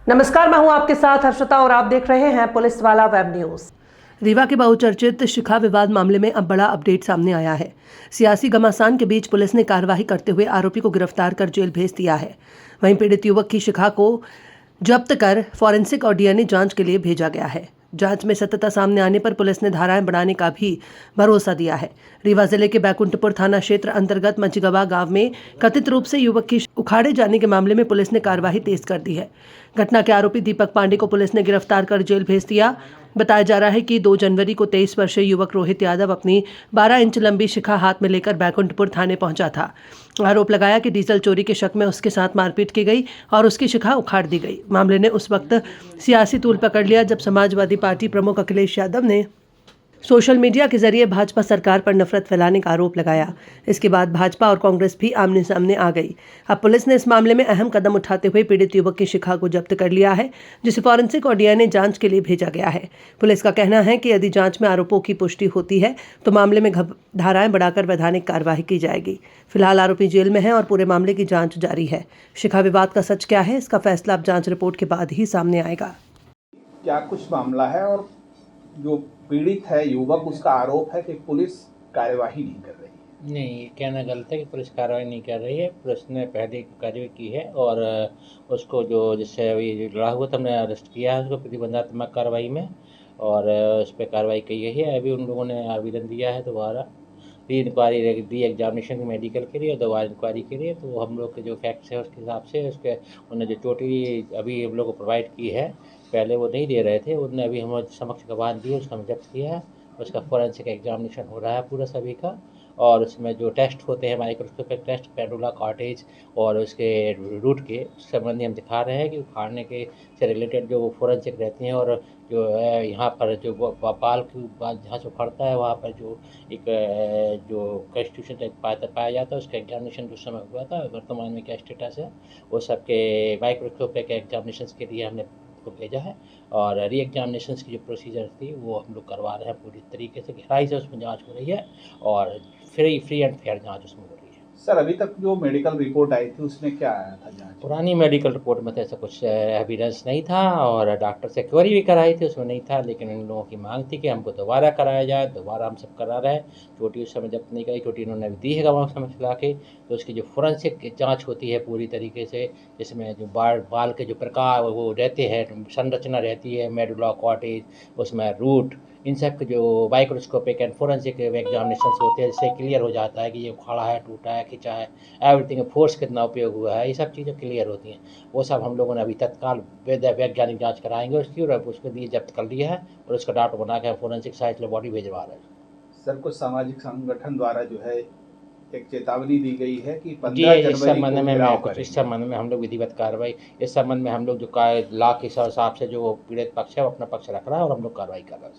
नमस्कार, मैं हूं आपके साथ हर्षिता और आप देख रहे हैं पुलिस वाला वेब न्यूज। रीवा के बहुचर्चित शिखा विवाद मामले में अब बड़ा अपडेट सामने आया है। सियासी घमासान के बीच पुलिस ने कार्रवाई करते हुए आरोपी को गिरफ्तार कर जेल भेज दिया है। वहीं पीड़ित युवक की शिखा को जब्त कर फॉरेंसिक और डीएनए जांच के लिए भेजा गया है। जांच में सत्यता सामने आने पर पुलिस ने धाराएं बढ़ाने का भी भरोसा दिया है। रीवा जिले के बैकुंठपुर थाना क्षेत्र अंतर्गत मझगवा गांव में कथित रूप से युवक की उखाड़े जाने के मामले में पुलिस ने कार्रवाई तेज कर दी है। घटना के आरोपी दीपक पांडे को पुलिस ने गिरफ्तार कर जेल भेज दिया। बताया जा रहा है कि 2 जनवरी को 23 वर्षीय युवक रोहित यादव अपनी 12 इंच लंबी शिखा हाथ में लेकर बैकुंठपुर थाने पहुंचा था। आरोप लगाया कि डीजल चोरी के शक में उसके साथ मारपीट की गई और उसकी शिखा उखाड़ दी गई। मामले ने उस वक्त सियासी तूल पकड़ लिया जब समाजवादी पार्टी प्रमुख अखिलेश यादव ने सोशल मीडिया के जरिए भाजपा सरकार पर नफरत फैलाने का आरोप लगाया। इसके बाद भाजपा और कांग्रेस भी आमने सामने आ गई। अब पुलिस ने इस मामले में अहम कदम उठाते हुए पीड़ित युवक की शिखा को जब्त कर लिया है, जिसे फॉरेंसिक और डीएनए जांच के लिए भेजा गया है। पुलिस का कहना है कि यदि जांच में आरोपों की पुष्टि होती है तो मामले में धाराएं बढ़ाकर वैधानिक कार्रवाई की जाएगी। फिलहाल आरोपी जेल में है और पूरे मामले की जांच जारी है। शिखा विवाद का सच क्या है, इसका फैसला अब जांच रिपोर्ट के बाद ही सामने आएगा। क्या कुछ मामला है और जो पीड़ित है युवक, उसका आरोप है कि पुलिस कार्यवाही नहीं कर रही है। नहीं, ये कहना गलत है कि पुलिस कार्रवाई नहीं कर रही है। पुलिस ने पहले कार्रवाई की है और उसको जो जिससे अभी लड़ा हुआ था हमने अरेस्ट किया है उसको प्रतिबंधात्मक कार्रवाई में, और उस पर कार्रवाई की गई है। अभी उन लोगों ने आवेदन दिया है दोबारा री इंक्वायरी दी एग्जामिनेशन मेडिकल के लिए और दोबारा इंक्वायरी के लिए। तो हम लोग के जो फैक्ट्स है उसके हिसाब से उसके उन्होंने जो चोटी अभी हम लोग को प्रोवाइड की है, पहले वो नहीं दे रहे थे, उनने अभी हमारे समक्ष गवाह दी है, उसका हम जब्त किया है। उसका फोरेंसिक एग्जामिनेशन हो रहा है पूरा सभी का, और उसमें जो टेस्ट होते हैं माइक्रोस्कोपिक टेस्ट पेडुला कॉर्टेज और उसके रूट के संबंधी हम दिखा रहे हैं कि उखाड़ने के से रिलेटेड जो फोरेंसिक रहती हैं, और जो है यहाँ पर जो बाल की बात जहाँ से उखड़ता है वहाँ पर जो एक जो कंस्टिट्यूशन पाया जाता है उसका एग्जामिनेशन जो समय हुआ था, वर्तमान में क्या स्टेटस है, वो सबके माइक्रोस्कोपिक एग्जामिनेशन के लिए हमने को भेजा है। और री एग्जामिनेशन की जो प्रोसीजर थी वो हम लोग करवा रहे हैं पूरी तरीके से, गहराई से उसमें जांच हो रही है और फ्री एंड फेयर जांच उसमें हो रही है। सर, अभी तक जो मेडिकल रिपोर्ट आई थी उसमें क्या आया था जांच? पुरानी मेडिकल रिपोर्ट में तो ऐसा कुछ एविडेंस नहीं था, और डॉक्टर से क्वेरी भी कराई थी, उसमें नहीं था। लेकिन इन लोगों की मांग थी कि हमको दोबारा कराया जाए, दोबारा हम सब करा रहे हैं। चोटी उस समय जब नहीं कराई, चोटी इन्होंने अभी दी है गवाह समझ ला के, तो उसकी जो फोरेंसिक जांच होती है पूरी तरीके से, जिसमें जो बाल के जो प्रकार वो रहते हैं, संरचना रहती है, मेडुला कॉर्टेज, उसमें रूट, इन सब के जो माइक्रोस्कोपिक एंड फोरेंसिक एग्जामिनेशन होते हैं, जिससे क्लियर हो जाता है कि ये उखाड़ा है, टूटा है, खिंचा है, एवरीथिंग, फोर्स कितना उपयोग हुआ है, ये सब चीज़ें क्लियर होती हैं। वो सब हम लोगों ने अभी तत्काल वैज्ञानिक जांच कराएंगे उसकी, और उसके लिए जब्त कर लिया है और उसका डाटा बना के फोरेंसिक साइंस लेबोरेटरी भेजवा रहे हैं। सर, कुछ सामाजिक संगठन द्वारा जो है एक चेतावनी दी गई है कि 15 जनवरी इस संबंध में हम लोग विधिवत कार्रवाई, इस संबंध में हम लोग जो लॉ के हिसाब से जो पीड़ित पक्ष है वो अपना पक्ष रख रहा है और हम लोग कार्रवाई कर रहे हैं।